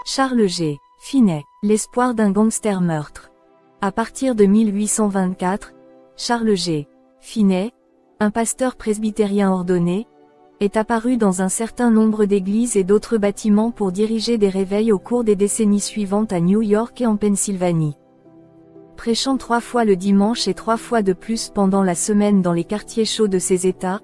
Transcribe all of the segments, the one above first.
Charles G. Finet, l'espoir d'un gangster meurtre. À partir de 1824, Charles G. Finet, un pasteur presbytérien ordonné, est apparu dans un certain nombre d'églises et d'autres bâtiments pour diriger des réveils au cours des décennies suivantes à New York et en Pennsylvanie. Prêchant 3 fois le dimanche et 3 fois de plus pendant la semaine dans les quartiers chauds de ces États,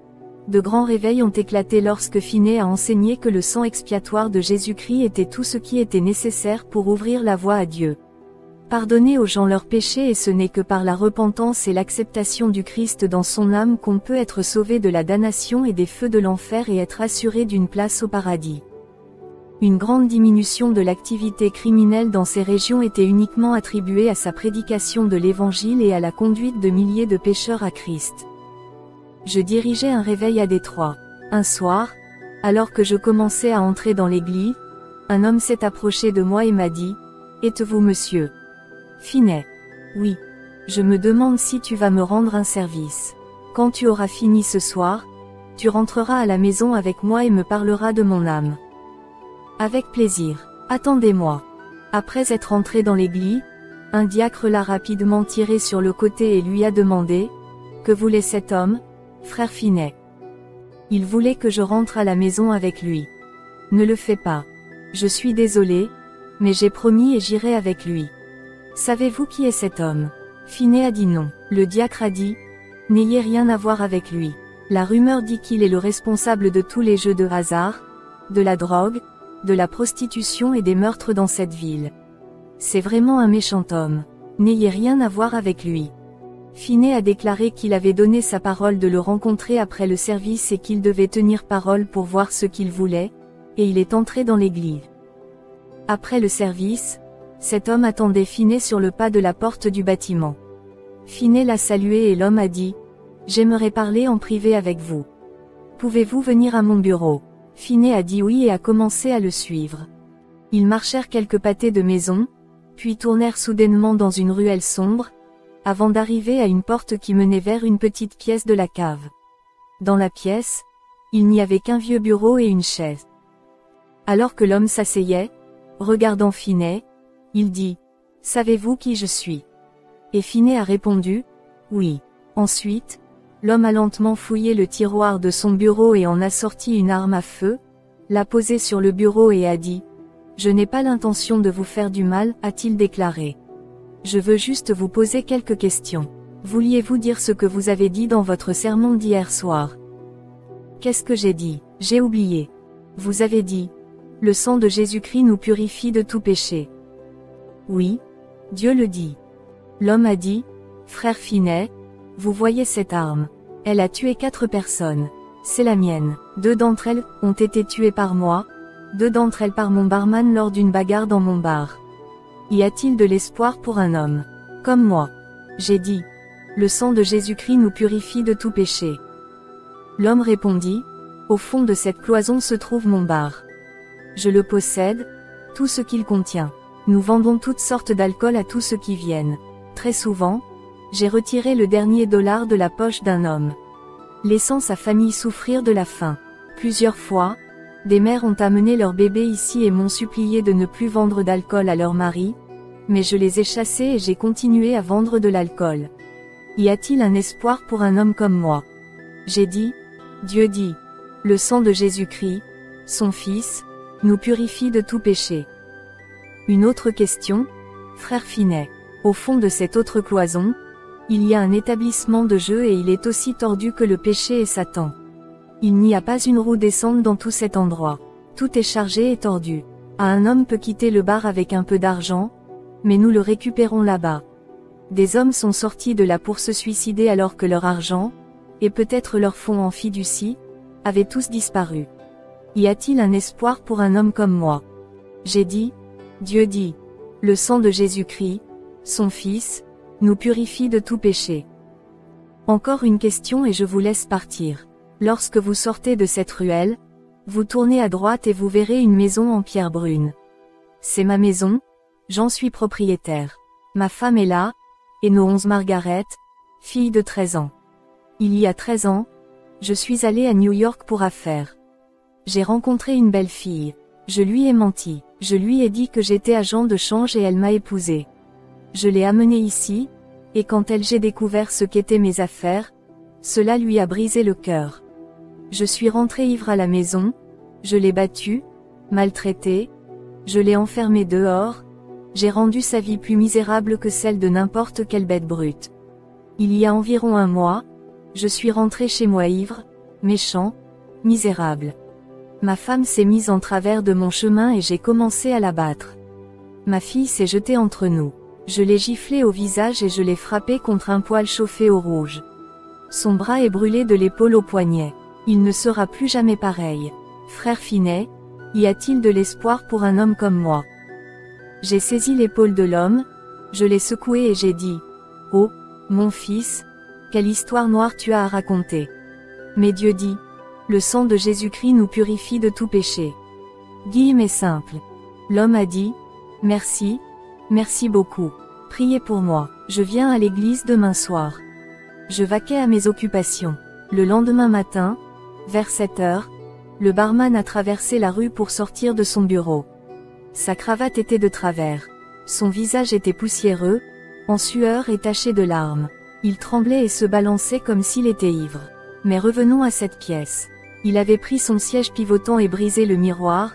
de grands réveils ont éclaté lorsque Finet a enseigné que le sang expiatoire de Jésus-Christ était tout ce qui était nécessaire pour ouvrir la voie à Dieu. Pardonner aux gens leurs péchés et ce n'est que par la repentance et l'acceptation du Christ dans son âme qu'on peut être sauvé de la damnation et des feux de l'enfer et être assuré d'une place au paradis. Une grande diminution de l'activité criminelle dans ces régions était uniquement attribuée à sa prédication de l'Évangile et à la conduite de milliers de pécheurs à Christ. Je dirigeais un réveil à Détroit. Un soir, alors que je commençais à entrer dans l'église, un homme s'est approché de moi et m'a dit « Êtes-vous monsieur Finet ? Oui. Je me demande si tu vas me rendre un service. Quand tu auras fini ce soir, tu rentreras à la maison avec moi et me parleras de mon âme. Avec plaisir. Attendez-moi. » Après être entré dans l'église, un diacre l'a rapidement tiré sur le côté et lui a demandé « Que voulait cet homme, frère Finet ?» Il voulait que je rentre à la maison avec lui. Ne le fais pas. Je suis désolé, mais j'ai promis et j'irai avec lui. Savez-vous qui est cet homme? Finet a dit non. Le diacre a dit, n'ayez rien à voir avec lui. La rumeur dit qu'il est le responsable de tous les jeux de hasard, de la drogue, de la prostitution et des meurtres dans cette ville. C'est vraiment un méchant homme. N'ayez rien à voir avec lui. Finet a déclaré qu'il avait donné sa parole de le rencontrer après le service et qu'il devait tenir parole pour voir ce qu'il voulait, et il est entré dans l'église. Après le service, cet homme attendait Finet sur le pas de la porte du bâtiment. Finet l'a salué et l'homme a dit « J'aimerais parler en privé avec vous. Pouvez-vous venir à mon bureau ?» Finet a dit oui et a commencé à le suivre. Ils marchèrent quelques pâtés de maison, puis tournèrent soudainement dans une ruelle sombre, avant d'arriver à une porte qui menait vers une petite pièce de la cave. Dans la pièce, il n'y avait qu'un vieux bureau et une chaise. Alors que l'homme s'asseyait, regardant Finet, il dit « Savez-vous qui je suis ?» Et Finet a répondu « Oui. » Ensuite, l'homme a lentement fouillé le tiroir de son bureau et en a sorti une arme à feu, l'a posée sur le bureau et a dit « Je n'ai pas l'intention de vous faire du mal », a-t-il déclaré. « Je veux juste vous poser quelques questions. Vouliez-vous dire ce que vous avez dit dans votre sermon d'hier soir? » Qu'est-ce que j'ai dit? J'ai oublié. Vous avez dit « Le sang de Jésus-Christ nous purifie de tout péché. » Oui, Dieu le dit. L'homme a dit « Frère Finet, vous voyez cette arme. Elle a tué 4 personnes. C'est la mienne. 2 d'entre elles ont été tuées par moi, 2 d'entre elles par mon barman lors d'une bagarre dans mon bar. Y a-t-il de l'espoir pour un homme comme moi? J'ai dit « Le sang de Jésus-Christ nous purifie de tout péché. » L'homme répondit « Au fond de cette cloison se trouve mon bar. Je le possède, tout ce qu'il contient. Nous vendons toutes sortes d'alcool à tous ceux qui viennent. Très souvent, j'ai retiré le dernier dollar de la poche d'un homme, laissant sa famille souffrir de la faim. Plusieurs fois, des mères ont amené leur bébé ici et m'ont supplié de ne plus vendre d'alcool à leur mari, mais je les ai chassés et j'ai continué à vendre de l'alcool. Y a-t-il un espoir pour un homme comme moi? J'ai dit, Dieu dit, le sang de Jésus-Christ, son Fils, nous purifie de tout péché. Une autre question, frère Finet. Au fond de cette autre cloison, il y a un établissement de jeu et il est aussi tordu que le péché et Satan. Il n'y a pas une roue descente dans tout cet endroit. Tout est chargé et tordu. Un homme peut quitter le bar avec un peu d'argent, mais nous le récupérons là-bas. Des hommes sont sortis de là pour se suicider alors que leur argent, et peut-être leur fonds en fiducie, avaient tous disparu. Y a-t-il un espoir pour un homme comme moi? J'ai dit, Dieu dit, le sang de Jésus-Christ, son Fils, nous purifie de tout péché. Encore une question et je vous laisse partir. Lorsque vous sortez de cette ruelle, vous tournez à droite et vous verrez une maison en pierre brune. C'est ma maison, j'en suis propriétaire. Ma femme est là, et nos 11 Margaret, fille de 13 ans. Il y a 13 ans, je suis allée à New York pour affaires. J'ai rencontré une belle fille. Je lui ai menti. Je lui ai dit que j'étais agent de change et elle m'a épousé. Je l'ai amenée ici, et quand j'ai découvert ce qu'étaient mes affaires, cela lui a brisé le cœur. Je suis rentré ivre à la maison, je l'ai battu, maltraité, je l'ai enfermé dehors, j'ai rendu sa vie plus misérable que celle de n'importe quelle bête brute. Il y a environ 1 mois, je suis rentré chez moi ivre, méchant, misérable. Ma femme s'est mise en travers de mon chemin et j'ai commencé à la battre. Ma fille s'est jetée entre nous. Je l'ai giflée au visage et je l'ai frappée contre un poêle chauffé au rouge. Son bras est brûlé de l'épaule au poignet. Il ne sera plus jamais pareil. Frère Finet, y a-t-il de l'espoir pour un homme comme moi? J'ai saisi l'épaule de l'homme, je l'ai secoué et j'ai dit, « Oh, mon fils, quelle histoire noire tu as à raconter. » Mais Dieu dit, « Le sang de Jésus-Christ nous purifie de tout péché. » Guillaume est simple. L'homme a dit, « Merci, merci beaucoup. Priez pour moi, je viens à l'église demain soir. » Je vaquais à mes occupations. Le lendemain matin, vers 7 heures, le barman a traversé la rue pour sortir de son bureau. Sa cravate était de travers. Son visage était poussiéreux, en sueur et taché de larmes. Il tremblait et se balançait comme s'il était ivre. Mais revenons à cette pièce. Il avait pris son siège pivotant et brisé le miroir,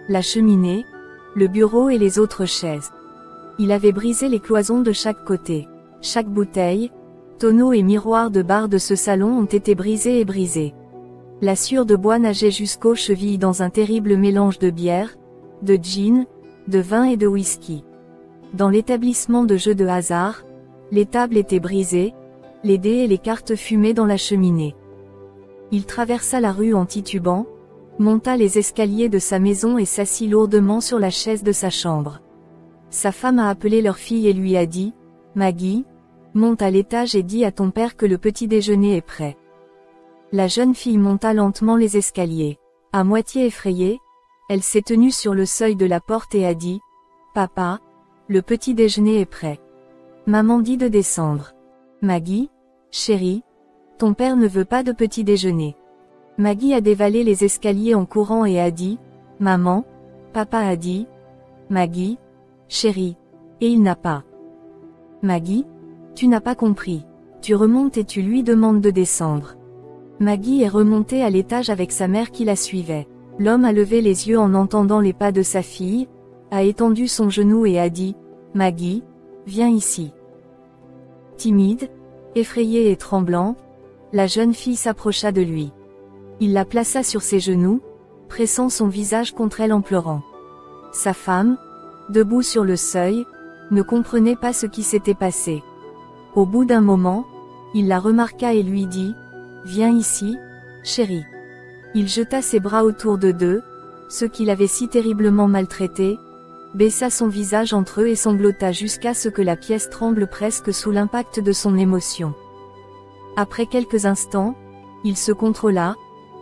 la cheminée, le bureau et les autres chaises. Il avait brisé les cloisons de chaque côté. Chaque bouteille, tonneau et miroir de bar de ce salon ont été brisés et brisés. La sueur de bois nageait jusqu'aux chevilles dans un terrible mélange de bière, de gin, de vin et de whisky. Dans l'établissement de jeux de hasard, les tables étaient brisées, les dés et les cartes fumaient dans la cheminée. Il traversa la rue en titubant, monta les escaliers de sa maison et s'assit lourdement sur la chaise de sa chambre. Sa femme a appelé leur fille et lui a dit, « Maggie, monte à l'étage et dis à ton père que le petit déjeuner est prêt. » La jeune fille monta lentement les escaliers. À moitié effrayée, elle s'est tenue sur le seuil de la porte et a dit, « Papa, le petit déjeuner est prêt. » Maman dit de descendre. « Maggie, chérie, ton père ne veut pas de petit déjeuner. » Maggie a dévalé les escaliers en courant et a dit, « Maman, papa a dit, Maggie, chérie, et il n'a pas. » Maggie, tu n'as pas compris. Tu remontes et tu lui demandes de descendre. Maggie est remontée à l'étage avec sa mère qui la suivait. L'homme a levé les yeux en entendant les pas de sa fille, a étendu son genou et a dit, « Maggie, viens ici. » Timide, effrayée et tremblante, la jeune fille s'approcha de lui. Il la plaça sur ses genoux, pressant son visage contre elle en pleurant. Sa femme, debout sur le seuil, ne comprenait pas ce qui s'était passé. Au bout d'un moment, il la remarqua et lui dit, « Viens ici, chérie. » Il jeta ses bras autour d'eux, ceux qu'il avait si terriblement maltraités, baissa son visage entre eux et sanglota jusqu'à ce que la pièce tremble presque sous l'impact de son émotion. Après quelques instants, il se contrôla,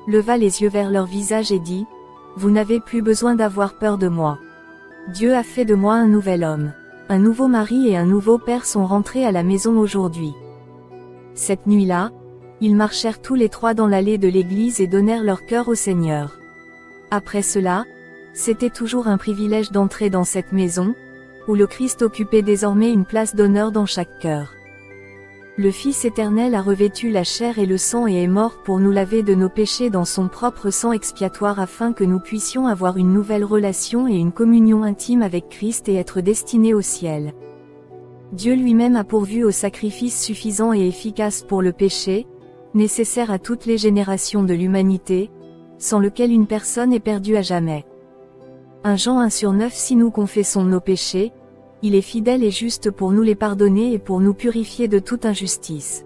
leva les yeux vers leur visage et dit, « Vous n'avez plus besoin d'avoir peur de moi. Dieu a fait de moi un nouvel homme. Un nouveau mari et un nouveau père sont rentrés à la maison aujourd'hui. » Cette nuit-là, ils marchèrent tous les trois dans l'allée de l'église et donnèrent leur cœur au Seigneur. Après cela, c'était toujours un privilège d'entrer dans cette maison, où le Christ occupait désormais une place d'honneur dans chaque cœur. Le Fils éternel a revêtu la chair et le sang et est mort pour nous laver de nos péchés dans son propre sang expiatoire afin que nous puissions avoir une nouvelle relation et une communion intime avec Christ et être destinés au ciel. Dieu lui-même a pourvu au sacrifice suffisant et efficace pour le péché, nécessaire à toutes les générations de l'humanité, sans lequel une personne est perdue à jamais. 1 Jean 1:9 Si nous confessons nos péchés, il est fidèle et juste pour nous les pardonner et pour nous purifier de toute injustice.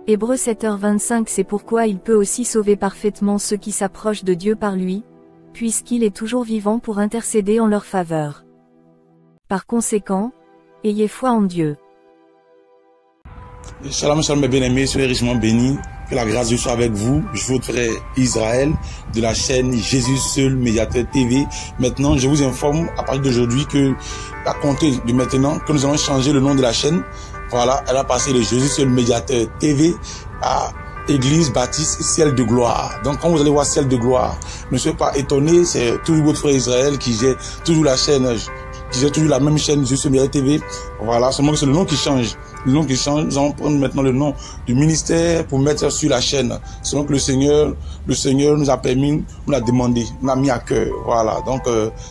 Hébreux 7h25 C'est pourquoi il peut aussi sauver parfaitement ceux qui s'approchent de Dieu par lui, puisqu'il est toujours vivant pour intercéder en leur faveur. Par conséquent, ayez foi en Dieu. Shalom, shalom mes bien-aimés, soyez richement bénis, que la grâce de Dieu soit avec vous. Je suis votre frère Israël de la chaîne Jésus Seul Médiateur TV. Maintenant, je vous informe à partir d'aujourd'hui que, à compter de maintenant, que nous allons changer le nom de la chaîne. Voilà, elle a passé de Jésus Seul Médiateur TV à Église Baptiste Ciel de Gloire. Donc quand vous allez voir Ciel de Gloire, ne soyez pas étonnés, c'est toujours votre frère Israël qui gère toujours la chaîne, qui gère toujours la même chaîne Jésus Seul Médiateur TV. Voilà, seulement que c'est le nom qui change. Le nom qui change, nous allons prendre maintenant le nom du ministère pour mettre sur la chaîne. Selon que le Seigneur nous a permis, nous l'a demandé, nous l'a mis à cœur. Voilà, donc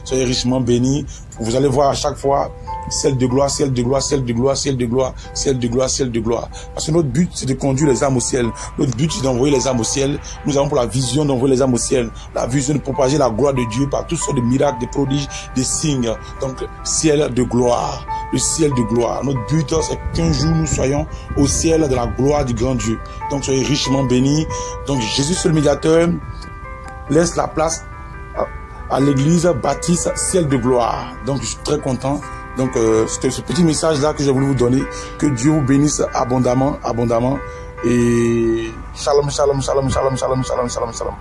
soyez richement bénis. Vous allez voir à chaque fois Ciel de gloire, Ciel de gloire, Ciel de gloire, Ciel de gloire, Ciel de gloire, Ciel de gloire. Parce que notre but, c'est de conduire les âmes au ciel. Notre but, c'est d'envoyer les âmes au ciel. Nous avons pour la vision d'envoyer les âmes au ciel. La vision de propager la gloire de Dieu par toutes sortes de miracles, des prodiges, des signes. Donc, ciel de gloire. Le ciel de gloire. Notre but, c'est qu'un jour, nous soyons au ciel de la gloire du grand Dieu. Donc, soyez richement bénis. Donc, Jésus seul médiateur laisse la place à l'église Baptiste Ciel de Gloire. Donc, je suis très content. Donc, c'était ce petit message-là que j'ai voulu vous donner. Que Dieu vous bénisse abondamment, abondamment. Et shalom, shalom, shalom, shalom, shalom, shalom, shalom, shalom.